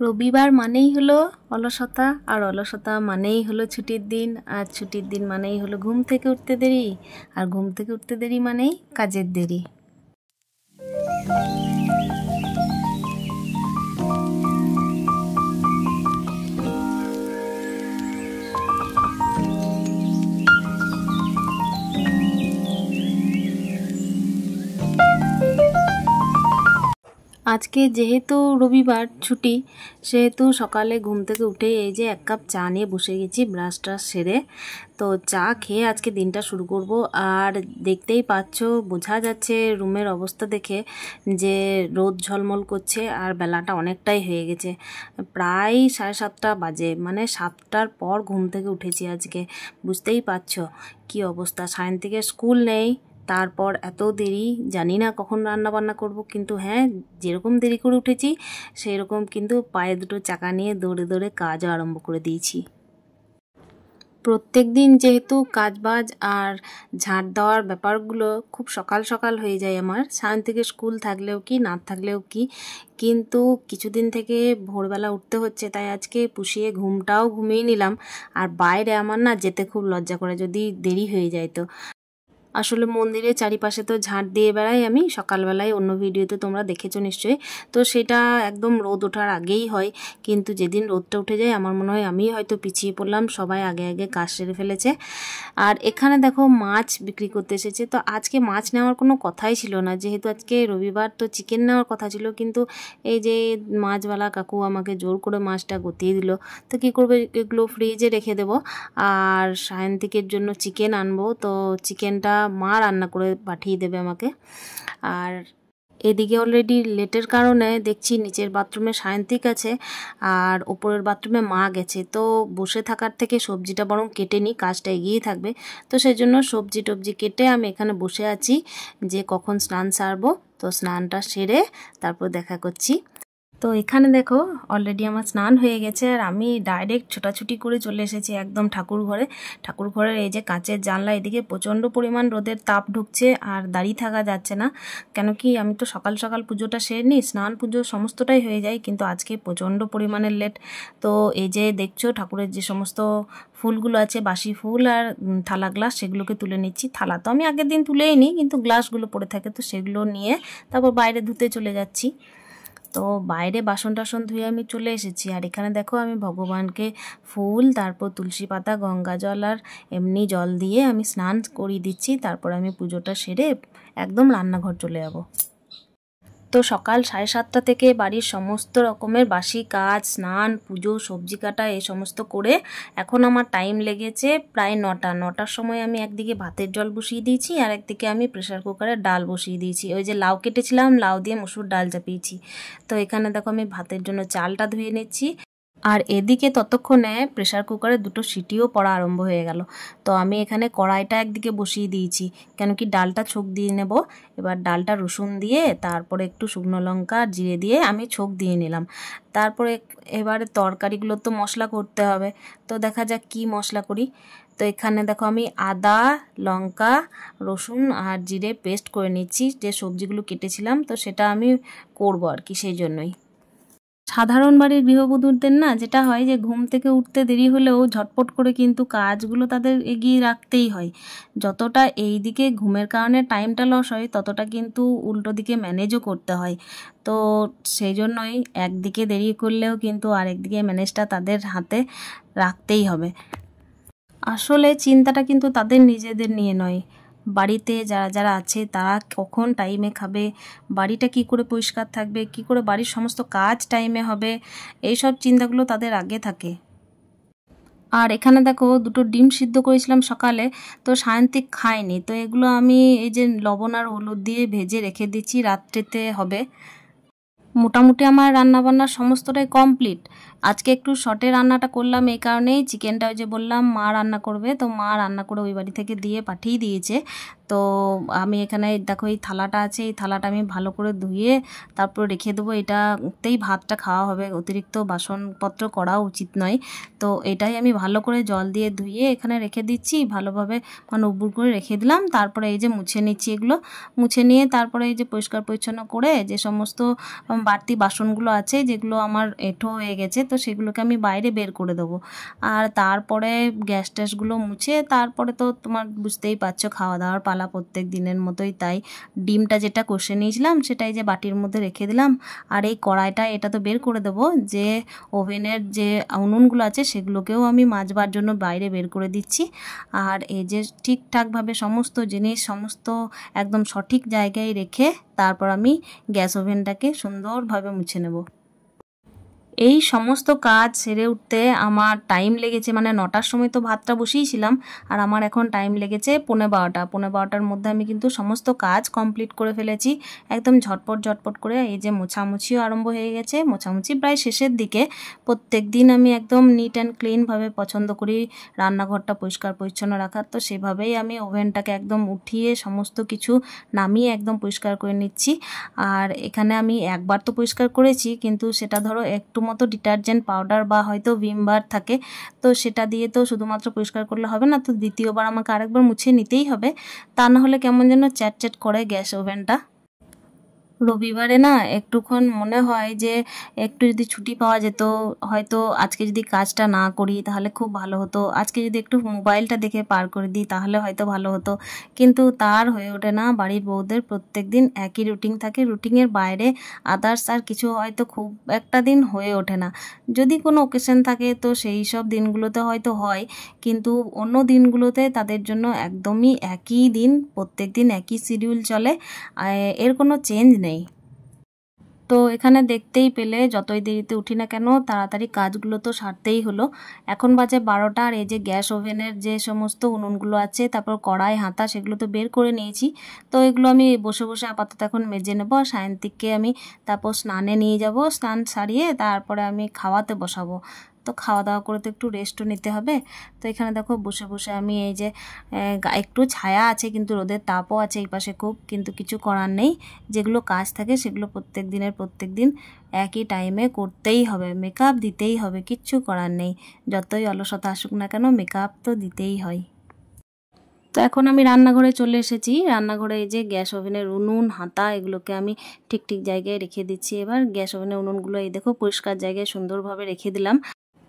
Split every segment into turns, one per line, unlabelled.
রবিবার মানেই হলো অলসতা, আর অলসতা মানেই হলো ছুটির দিন, আর ছুটির দিন মানেই হলো ঘুম থেকে উঠতে দেরি, আর ঘুম থেকে উঠতে দেরি মানেই কাজের দেরি। আজকে যেহেতু রবিবার ছুটি, সেহেতু সকালে ঘুম থেকে উঠে এই যে এক কাপ চা নিয়ে বসে গেছি ব্রাশ ট্রাশ সেরে। তো চা খেয়ে আজকে দিনটা শুরু করব। আর দেখতেই পাচ্ছ, বোঝা যাচ্ছে রুমের অবস্থা দেখে যে রোদ ঝলমল করছে আর বেলাটা অনেকটাই হয়ে গেছে, প্রায় 7:30 বাজে, মানে 7টার পর ঘুম থেকে উঠেছি আজকে। বুঝতেই পারছো কি অবস্থা, সায়ন্তিকে স্কুল নেই, তারপর এত দেরি, জানি না কখন রান্না বান্না করব, কিন্তু হ্যাঁ, যেরকম দেরি করে উঠেছি সেই রকম কিন্তু পায়ে দুটো চাকা নিয়ে দৌড়ে দৌড়ে কাজও আরম্ভ করে দিয়েছি। প্রত্যেক দিন যেহেতু কাজবাজ আর ঝাঁট দেওয়ার ব্যাপারগুলো খুব সকাল সকাল হয়ে যায় আমার, সায়ন্তিকে স্কুল থাকলেও কি না থাকলেও কি, কিন্তু কিছুদিন থেকে ভোরবেলা উঠতে হচ্ছে, তাই আজকে পুষিয়ে ঘুমটাও ঘুমিয়ে নিলাম। আর বাইরে আমার না যেতে খুব লজ্জা করে যদি দেরি হয়ে যায়। তো আসলে মন্দিরের চারিপাশে তো ঝাঁট দিয়ে বেড়াই আমি সকালবেলায়, অন্য ভিডিওতে তোমরা দেখেছো নিশ্চয়ই। তো সেটা একদম রোদ ওঠার আগেই হয়, কিন্তু যেদিন রোদটা উঠে যায় আমার মনে হয় আমি হয়তো পিছিয়ে পড়লাম, সবাই আগে আগে কাজ সেরে ফেলেছে। আর এখানে দেখো মাছ বিক্রি করতে এসেছে। তো আজকে মাছ নেওয়ার কোনো কথাই ছিল না, যেহেতু আজকে রবিবার, তো চিকেন নেওয়ার কথা ছিল, কিন্তু এই যে মাছওয়ালা কাকু আমাকে জোর করে মাছটা গতিয়ে দিল। তো কী করবে, এগুলো ফ্রিজে রেখে দেবো। আর সায়ন্তিকের জন্য চিকেন আনবো, তো চিকেনটা মা রান্না করে পাঠিয়ে দেবে আমাকে। আর এদিকে অলরেডি লেটের কারণে দেখছি নিচের বাথরুমে সায়ন্তিক আছে আর ওপরের বাথরুমে মা গেছে। তো বসে থাকার থেকে সবজিটা বরং কেটে নিই, কাজটা এগিয়ে থাকবে। তো সেই জন্য সবজি টবজি কেটে আমি এখানে বসে আছি যে কখন স্নান সারবো। তো স্নানটা সেরে তারপর দেখা করছি। তো এখানে দেখো অলরেডি আমার স্নান হয়ে গেছে, আর আমি ডাইরেক্ট ছোটাছুটি করে চলে এসেছি একদম ঠাকুর ঘরে। ঠাকুর ঘরের এই যে কাঁচের জানলা, এদিকে প্রচণ্ড পরিমাণ রোদের তাপ ঢুকছে আর দাঁড়িয়ে থাকা যাচ্ছে না। কেন কি, আমি তো সকাল সকাল পুজোটা সেরে নিই, স্নান পুজো সমস্তটাই হয়ে যায়, কিন্তু আজকে প্রচণ্ড পরিমাণের লেট। তো এই যে দেখছো ঠাকুরের যে সমস্ত ফুলগুলো আছে, বাসি ফুল আর থালা গ্লাস, সেগুলোকে তুলে নিচ্ছি। থালা তো আমি আগের দিন তুলেই নিই, কিন্তু গ্লাসগুলো পড়ে থাকে, তো সেগুলো নিয়ে তারপর বাইরে ধুতে চলে যাচ্ছি। তো বাইরে বাসন টাসন ধুয়ে আমি চলে এসেছি। আর এখানে দেখো আমি ভগবানকে ফুল, তারপর তুলসী পাতা, গঙ্গা জল আর এমনি জল দিয়ে আমি স্নান করিয়ে দিচ্ছি। তারপর আমি পুজোটা সেরে একদম রান্নাঘর চলে যাব। তো সকাল 7:30 থেকে বাড়ির সমস্ত রকমের বাসি কাজ, স্নান, পুজো, সবজি কাটা, এই সমস্ত করে এখন আমার টাইম লেগেছে প্রায় 9টার সময় আমি একদিকে ভাতের জল বসিয়ে দিয়েছি, আর একদিকে আমি প্রেশার কুকারে ডাল বসিয়ে দিয়েছি। ওই যে লাউ কেটেছিলাম, লাউ দিয়ে মসুর ডাল চাপিয়েছি। তো এখানে দেখো আমি ভাতের জন্য চালটা ধুয়ে নিচ্ছি। আর এদিকে ততক্ষণে প্রেশার কুকারে 2টো সিটিও পড়া আরম্ভ হয়ে গেল। তো আমি এখানে কড়াইটা একদিকে বসিয়ে দিয়েছি, কেন কি ডালটা ছোক দিয়ে নেব। এবার ডালটা রসুন দিয়ে, তারপরে একটু শুকনো লঙ্কা আর জিরে দিয়ে আমি ছোক দিয়ে নিলাম। তারপরে এবারে তরকারিগুলো তো মশলা করতে হবে, তো দেখা যাক কি মশলা করি। তো এখানে দেখো আমি আদা, লঙ্কা, রসুন আর জিরে পেস্ট করে নিচ্ছি, যে সবজিগুলো কেটেছিলাম তো সেটা আমি করবো আর কি, সেই জন্যই। সাধারণ বাড়ির গৃহবধূদের না যেটা হয় যে ঘুম থেকে উঠতে দেরি হলেও ঝটপট করে কিন্তু কাজগুলো তাদের এগিয়ে রাখতেই হয়। যতটা এই দিকে ঘুমের কারণে টাইমটা লস হয়, ততটা কিন্তু উল্টো দিকে ম্যানেজও করতে হয়। তো সেই জন্যই একদিকে দেরি করলেও কিন্তু আরেকদিকে ম্যানেজটা তাদের হাতে রাখতেই হবে। আসলে চিন্তাটা কিন্তু তাদের নিজেদের নিয়ে নয়, বাড়িতে যারা যারা আছে তারা কখন টাইমে খাবে, বাড়িটা কি করে পরিষ্কার থাকবে, কি করে বাড়ির সমস্ত কাজ টাইমে হবে, এই সব চিন্তাগুলো তাদের আগে থাকে। আর এখানে দেখো 2টো ডিম সিদ্ধ করেছিলাম সকালে, তো সায়ন্তিক খায়নি, তো এগুলো আমি এই যে লবণ আর হলুদ দিয়ে ভেজে রেখে দিচ্ছি, রাত্রেতে হবে। মোটামুটি আমার রান্নাবান্নার সমস্তটাই কমপ্লিট। আজকে একটু শর্টে রান্নাটা করলাম এই কারণেই, চিকেনটা ওই যে বললাম মা রান্না করবে, তো মা রান্না করে ওই বাড়ি থেকে দিয়ে পাঠিয়ে দিয়েছে। তো আমি এখানে দেখো এই থালাটা আছে, এই থালাটা আমি ভালো করে ধুয়ে তারপর রেখে দেবো। এটাতেই ভাতটা খাওয়া হবে, অতিরিক্ত বাসনপত্র করা উচিত নয়। তো এটাই আমি ভালো করে জল দিয়ে ধুয়ে এখানে রেখে দিচ্ছি, ভালোভাবে মানে উবুর করে রেখে দিলাম। তারপরে এই যে মুছে নিচ্ছি, এগুলো মুছে নিয়ে তারপরে এই যে পরিষ্কার পরিচ্ছন্ন করে যে সমস্ত বাড়তি বাসনগুলো আছে যেগুলো আমার এঁঠো হয়ে গেছে, তো সেগুলোকে আমি বাইরে বের করে দেবো। আর তারপরে গ্যাস ট্যাসগুলো মুছে তারপরে তো তোমার বুঝতেই পারছো খাওয়া দাওয়ার পালা প্রত্যেক দিনের মতোই। তাই ডিমটা যেটা কষে নিয়েছিলাম সেটাই যে বাটির মধ্যে রেখে দিলাম। আর এই কড়াইটা এটা তো বের করে দেবো, যে ওভেনের যে উনুনগুলো আছে সেগুলোকেও আমি মাজবার জন্য বাইরে বের করে দিচ্ছি। আর এই যে ঠিকঠাকভাবে সমস্ত জিনিস সমস্ত একদম সঠিক জায়গায় রেখে তারপর আমি গ্যাস ওভেনটাকে সুন্দরভাবে মুছে নেব। এই সমস্ত কাজ সেরে উঠতে আমার টাইম লেগেছে, মানে 9টার সময় তো ভাতটা বসিয়েছিলাম, আর আমার এখন টাইম লেগেছে 12:15। 12:15টার মধ্যে আমি কিন্তু সমস্ত কাজ কমপ্লিট করে ফেলেছি একদম ঝটপট করে। এই যে মোছামুছিও আরম্ভ হয়ে গেছে, মোছামুছি প্রায় শেষের দিকে। প্রত্যেক দিন আমি একদম নিট অ্যান্ড ক্লিনভাবে পছন্দ করি রান্নাঘরটা পরিষ্কার পরিচ্ছন্ন রাখার, তো সেভাবেই আমি ওভেনটাকে একদম উঠিয়ে সমস্ত কিছু নামিয়ে একদম পরিষ্কার করে নিচ্ছি। আর এখানে আমি একবার তো পরিষ্কার করেছি, কিন্তু সেটা ধরো একটু মতো ডিটারজেন্ট পাউডার বা হয়তো ভিম বার থাকে, তো সেটা দিয়ে তো শুধুমাত্র পরিষ্কার করলে হবে না, তো দ্বিতীয়বার আমাকে আরেকবার মুছে নিতেই হবে, তা না হলে কেমন যেন চ্যাট করে গ্যাস ওভেনটা। রবিবারে না একটুক্ষণ মনে হয় যে একটু যদি ছুটি পাওয়া যেত, হয়তো আজকে যদি কাজটা না করি তাহলে খুব ভালো হতো, আজকে যদি একটু মোবাইলটা দেখে পার করে দিই তাহলে হয়তো ভালো হতো, কিন্তু তার হয়ে ওঠে না। বাড়ির বউদের প্রত্যেক দিন একই রুটিন থাকে, রুটিনের বাইরে আদার্স আর কিছু হয়তো খুব একটা দিন হয়ে ওঠে না। যদি কোনো ওকেশন থাকে তো সেই সব দিনগুলোতে হয়তো হয়, কিন্তু অন্য দিনগুলোতে তাদের জন্য একদমই একই দিন, প্রত্যেক দিন একই শিডিউল চলে, এর কোনো চেঞ্জ নেই। তো এখানে দেখতেই পেলে যতই দেরিতে উঠি না কেন তাড়াতাড়ি কাজগুলো তো সারতেই হলো। এখন বাজে 12টা, আর এই যে গ্যাস ওভেনের যে সমস্ত উনুনগুলো আছে তারপর কড়াই হাতা সেগুলো তো বের করে নিয়েছি। তো এগুলো আমি বসে বসে আপাতত এখন মেজে নেবো, আর সায়ন্তিককে আমি তারপর স্নানে নিয়ে যাব, স্নান সারিয়ে তারপরে আমি খাওয়াতে বসাবো। তো খাওয়া দাওয়া করে তো একটু রেস্টও নিতে হবে। তো এখানে দেখো বসে বসে আমি এই যে একটু ছায়া আছে কিন্তু রোদের তাপও আছে এই পাশে খুব, কিন্তু কিছু করার নেই, যেগুলো কাজ থাকে সেগুলো প্রত্যেক দিন একই টাইমে করতেই হবে, মেকআপ দিতেই হবে, কিচ্ছু করার নেই। যতই অলসতা আসুক না কেন মেকআপ তো দিতেই হয়। তো এখন আমি রান্নাঘরে চলে এসেছি। রান্নাঘরে এই যে গ্যাস ওভেনের উনুন হাতা এগুলোকে আমি ঠিক জায়গায় রেখে দিচ্ছি। এবার গ্যাস ওভেনের উনুনগুলো এই দেখো পরিষ্কার জায়গায় সুন্দরভাবে রেখে দিলাম।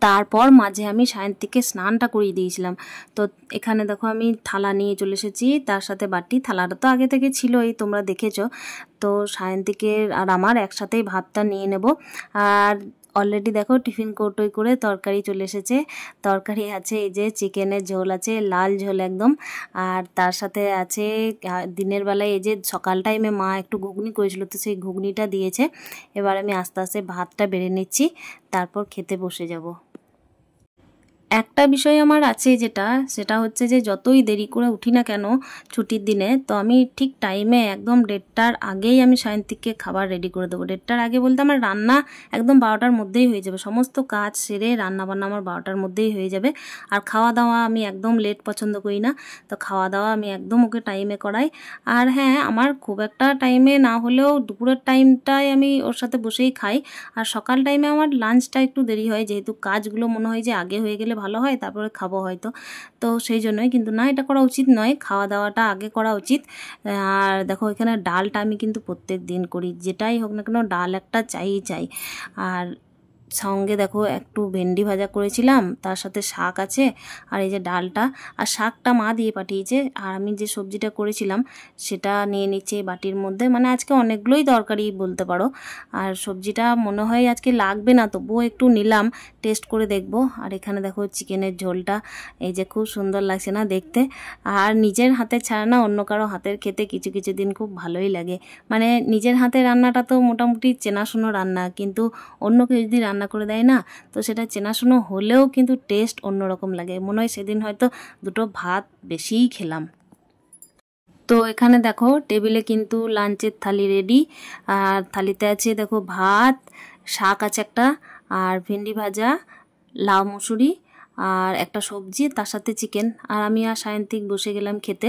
তারপর মাঝে আমি সায়ন্তিককে স্নানটা করিয়ে দিয়েছিলাম। তো এখানে দেখো আমি থালা নিয়ে চলে এসেছি, তার সাথে বাটি। থালাটা তো আগে থেকে ছিলই, তোমরা দেখেছো। তো সায়ন্তিকের আর আমার একসাথেই ভাতটা নিয়ে নেব। আর অলরেডি দেখো টিফিন কৌটোয় করে তরকারি চলে এসেছে। তরকারি আছে এই যে চিকেনের ঝোল আছে, লাল ঝোল একদম। আর তার সাথে আছে দিনের বেলায় এই যে সকাল টাইমে মা একটু ঘুগনি করেছিল, তো সেই ঘুগনিটা দিয়েছে। এবার আমি আস্তে আস্তে ভাতটা বেড়ে নিচ্ছি, তারপর খেতে বসে যাব। একটা বিষয় আমার আছে সেটা হচ্ছে যে যতই দেরি করে উঠি না কেন ছুটির দিনে, তো আমি ঠিক টাইমে একদম 1:30টার আগেই আমি সায়ন্তিককে খাবার রেডি করে দেবো। 1:30টার আগে বলতে আমার রান্না একদম 12টার মধ্যেই হয়ে যাবে, সমস্ত কাজ সেরে রান্না বান্না আমার 12টার মধ্যেই হয়ে যাবে। আর খাওয়া দাওয়া আমি একদম লেট পছন্দ করি না, তো খাওয়া দাওয়া আমি একদম ওকে টাইমে করাই। আর হ্যাঁ, আমার খুব একটা টাইমে না হলেও দুপুরের টাইমটায় আমি ওর সাথে বসেই খাই। আর সকাল টাইমে আমার লাঞ্চটা একটু দেরি হয়, যেহেতু কাজগুলো মনে হয় যে আগে হয়ে গেলে ভালো হয়, তারপরে খাবো হয়তো, তো সেই জন্যই। কিন্তু না, এটা করা উচিত নয়, খাওয়া দাওয়াটা আগে করা উচিত। আর দেখো এখানে ডালটা আমি কিন্তু প্রত্যেক দিন করি, যেটাই হোক না কেন ডাল একটা চাই। আর সঙ্গে দেখো একটু ভেন্ডি ভাজা করেছিলাম, তার সাথে শাক আছে, আর এই যে ডালটা। আর শাকটা মা দিয়ে পাঠিয়েছে, আর আমি যে সবজিটা করেছিলাম সেটা নিয়ে নিচ্ছে এই বাটির মধ্যে। মানে আজকে অনেকগুলোই তরকারি বলতে পারো, আর সবজিটা মনে হয় আজকে লাগবে না, তবুও একটু নিলাম, টেস্ট করে দেখবো। আর এখানে দেখো চিকেনের ঝোলটা, এই যে খুব সুন্দর লাগছে না দেখতে। আর নিজের হাতে ছাড়া না অন্য কারো হাতের খেতে কিছু দিন খুব ভালোই লাগে। মানে নিজের হাতে রান্নাটা তো মোটামুটি চেনাশুনো রান্না, কিন্তু অন্য কেউ যদি রান্না করে দেয় না, তো সেটা চেনাশুনো হলেও কিন্তু টেস্ট অন্যরকম লাগে। মনে হয় সেদিন হয়তো দুটো ভাত বেশিই খেলাম। তো এখানে দেখো টেবিলে কিন্তু লাঞ্চের থালি রেডি। আর থালিতে আছে দেখো ভাত, শাক আছে একটা, আর ভেন্ডি ভাজা, লাউ মুসুরি, আর একটা সবজি, তার সাথে চিকেন। আর আমি আর সায়ন্তিক বসে গেলাম খেতে।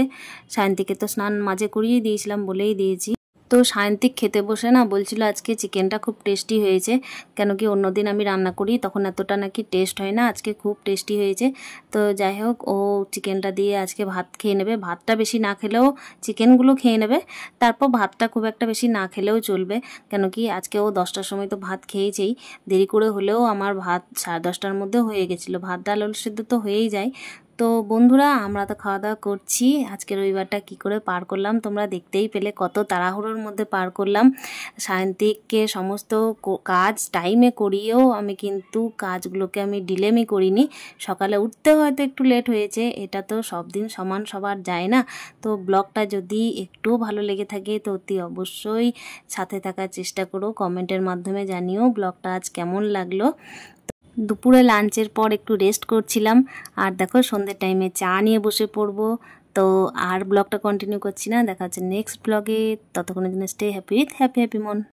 সায়ন্তিকে তো স্নান মাঝে করিয়ে দিয়েছিলাম, বলেই দিয়েছি। তো সায়ন্তিক খেতে বসে না বলছিল আজকে চিকেনটা খুব টেস্টি হয়েছে, কেন কি অন্যদিন আমি রান্না করি তখন এতটা নাকি টেস্ট হয় না, আজকে খুব টেস্টি হয়েছে। তো যাই হোক, ও চিকেনটা দিয়ে আজকে ভাত খেয়ে নেবে। ভাতটা বেশি না খেলেও চিকেনগুলো খেয়ে নেবে, তারপর ভাতটা খুব একটা বেশি না খেলেও চলবে, কেন কি আজকে ও 10টার সময় তো ভাত খেয়েছেই। দেরি করে হলেও আমার ভাত 10:30টার মধ্যে হয়ে গেছিলো। ভাত ডাল আলু সেদ্ধ তো হয়েই যায়। তো বন্ধুরা, আমরা তো খাওয়া দাওয়া করছি। আজকে রবিবারটা কি করে পার করলাম তোমরা দেখতেই পেলে, কত তাড়াহুড়োর মধ্যে পার করলাম। সায়ন্তিককে সমস্ত কাজ টাইমে করিয়েও আমি কিন্তু কাজগুলোকে আমি ডিলেমি করিনি। সকালে উঠতে হয়তো একটু লেট হয়েছে, এটা তো সব দিন সমান সবার যায় না। তো ব্লগটা যদি একটুও ভালো লেগে থাকে তো অতি অবশ্যই সাথে থাকার চেষ্টা করো, কমেন্টের মাধ্যমে জানিও ব্লগটা আজ কেমন লাগলো। দুপুরে লাঞ্চের পর একটু রেস্ট করছিলাম, আর দেখো সন্ধ্যের টাইমে চা নিয়ে বসে পড়বো। তো আর ব্লগটা কন্টিনিউ করছি না, দেখা হচ্ছে নেক্সট ব্লগে। ততক্ষণের জন্য stay happy with happy happy মন।